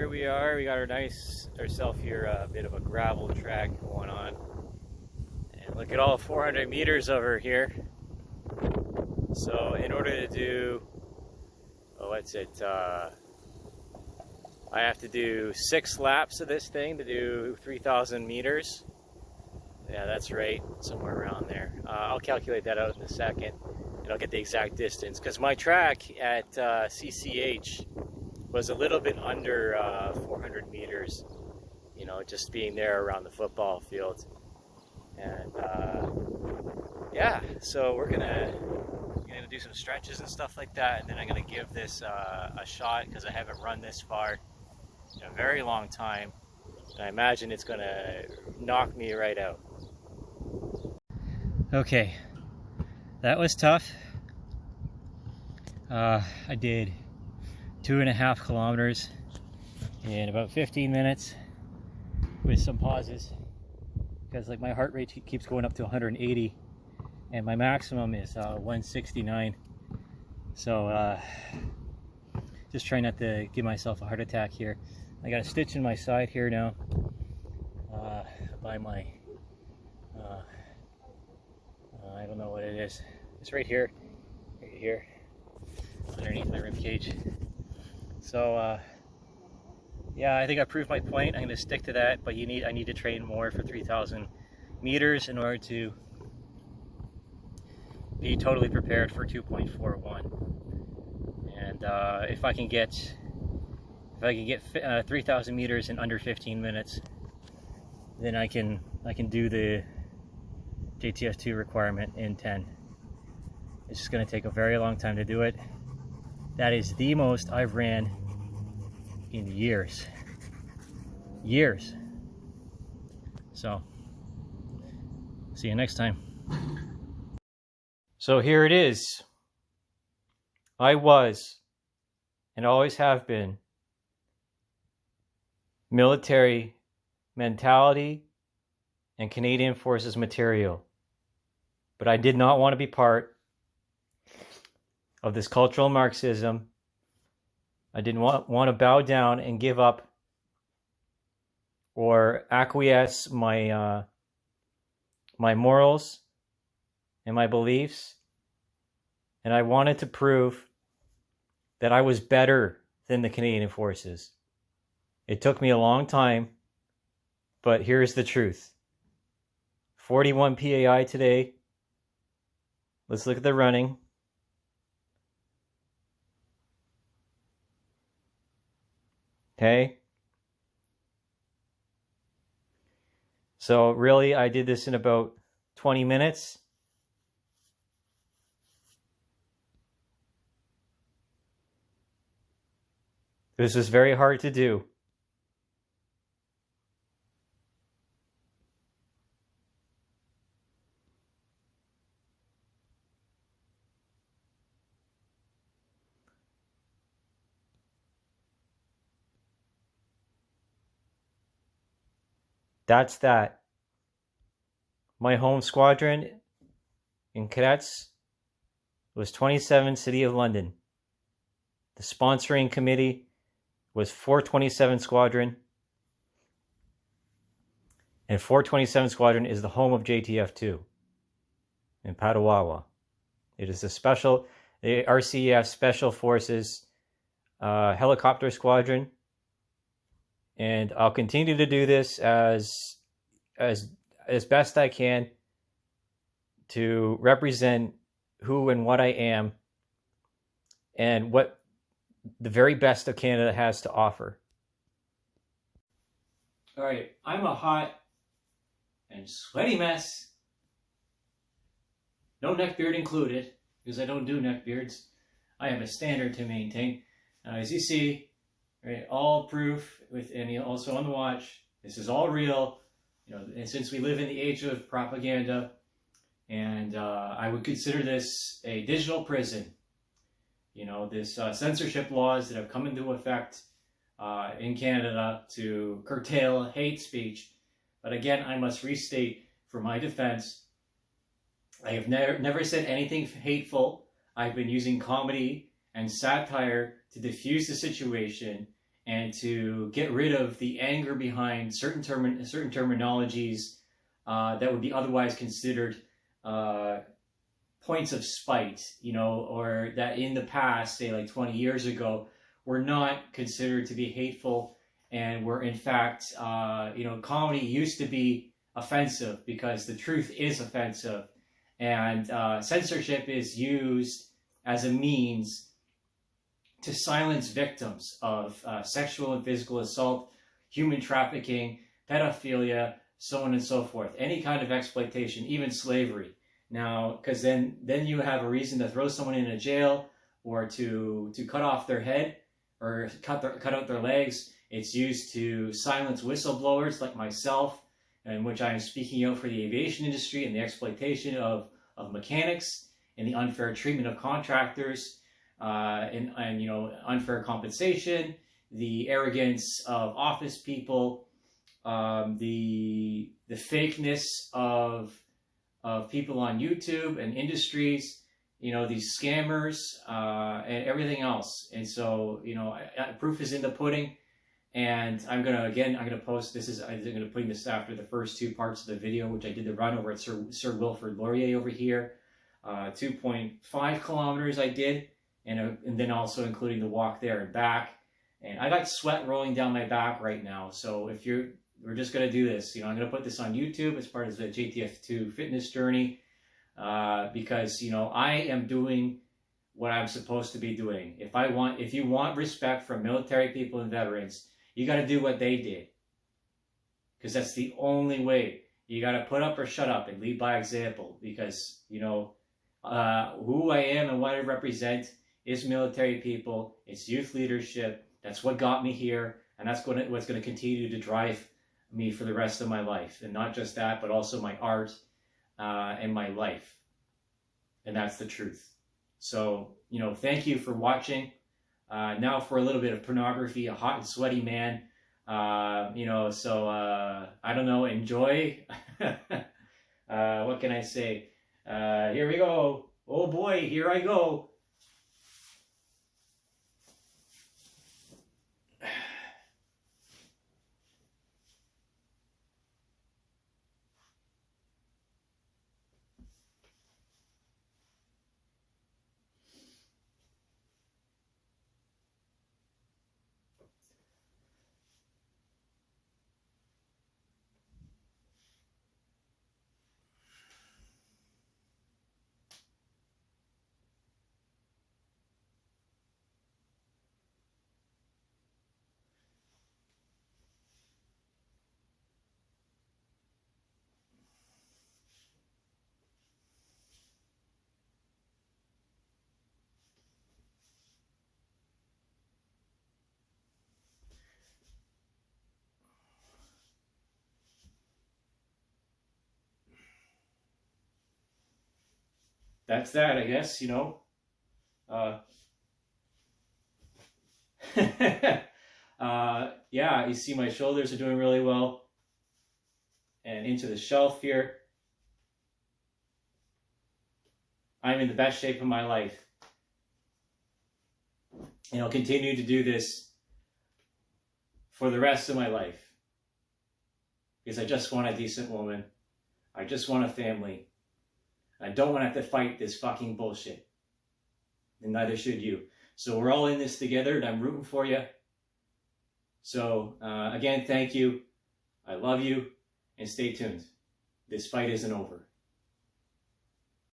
here we are. We got ourselves here a bit of a gravel track going on. And look at all 400 meters over here. So in order to do, I have to do 6 laps of this thing to do 3,000 meters. Yeah, that's right, somewhere around there. I'll calculate that out in a second, and I'll get the exact distance. Because my track at CCH was a little bit under 400 meters, you know, just being there around the football field. And yeah, so we're gonna do some stretches and stuff like that, and then I'm gonna give this a shot because I haven't run this far in a very long time, and I imagine it's gonna knock me right out. Okay, that was tough. I did 2.5 kilometers in about 15 minutes with some pauses because like my heart rate keeps going up to 180 and my maximum is 169. So just trying not to give myself a heart attack here. I got a stitch in my side here now by my I don't know what it is. It's right here, underneath my rib cage. So yeah, I think I proved my point. I'm going to stick to that, but I need to train more for 3,000 meters in order to be totally prepared for 2.41. And if I can get 3,000 meters in under 15 minutes, then I can do the JTF2 requirement in 10. It's just going to take a very long time to do it. That is the most I've ran in years. So, see you next time. So here it is. I was, and always have been, military mentality and Canadian Forces material. But I did not want to be part of this cultural Marxism. I didn't want to bow down and give up or acquiesce my my morals and my beliefs. And I wanted to prove that I was better than the Canadian Forces. It took me a long time, but here's the truth. 41 PAI today. Let's look at the running. Okay. So really, I did this in about 20 minutes. This was very hard to do. That's that. My home squadron in cadets was 27 City of London. The sponsoring committee was 427 Squadron. And 427 Squadron is the home of JTF2 in Petawawa. It is the RCEF Special Forces helicopter squadron. And I'll continue to do this as best I can to represent who and what I am and what the very best of Canada has to offer. All right, I'm a hot and sweaty mess. No neck beard included, because I don't do neck beards. I have a standard to maintain. As you see, right, all proof and also on the watch. This is all real, you know. And since we live in the age of propaganda, and I would consider this a digital prison. You know, this censorship laws that have come into effect in Canada to curtail hate speech. But again, I must restate for my defense, I have never said anything hateful. I've been using comedy and satire to diffuse the situation and to get rid of the anger behind certain terminologies that would be otherwise considered points of spite, you know, or that in the past, say like 20 years ago, were not considered to be hateful and were in fact, you know, comedy used to be offensive because the truth is offensive, and censorship is used as a means to silence victims of sexual and physical assault, human trafficking, pedophilia, so on and so forth. Any kind of exploitation, even slavery. Now, because then you have a reason to throw someone in a jail or to cut off their head or cut out their legs. It's used to silence whistleblowers like myself, in which I am speaking out for the aviation industry and the exploitation of mechanics and the unfair treatment of contractors, and you know, unfair compensation, the arrogance of office people, the fakeness of people on YouTube and industries, you know, these scammers, and everything else. And so, you know, proof is in the pudding. And I'm gonna post this. I'm gonna put this after the first two parts of the video, which I did the run over at Sir Wilfrid Laurier over here. 2.5 kilometers I did, and then also including the walk there and back. And I got sweat rolling down my back right now. So if we're just gonna do this. You know, I'm gonna put this on YouTube as part of the JTF2 fitness journey, because you know I am doing what I'm supposed to be doing. If you want respect from military people and veterans, you got to do what they did, because that's the only way. You got to put up or shut up and lead by example, because you know who I am and what I represent is military people. It's youth leadership. That's what got me here, and that's what's going to continue to drive me for the rest of my life. And not just that, but also my art and my life. And that's the truth. So, you know, thank you for watching. Now for a little bit of pornography, a hot and sweaty man. You know, so I don't know, enjoy. What can I say? Here we go. Oh boy, here I go. That's that, I guess, you know. Yeah, you see my shoulders are doing really well. And into the shelf here. I'm in the best shape of my life. And I'll continue to do this for the rest of my life. Because I just want a decent woman. I just want a family. I don't want to have to fight this fucking bullshit. And neither should you. So we're all in this together, and I'm rooting for you. So, again, thank you. I love you. And stay tuned. This fight isn't over.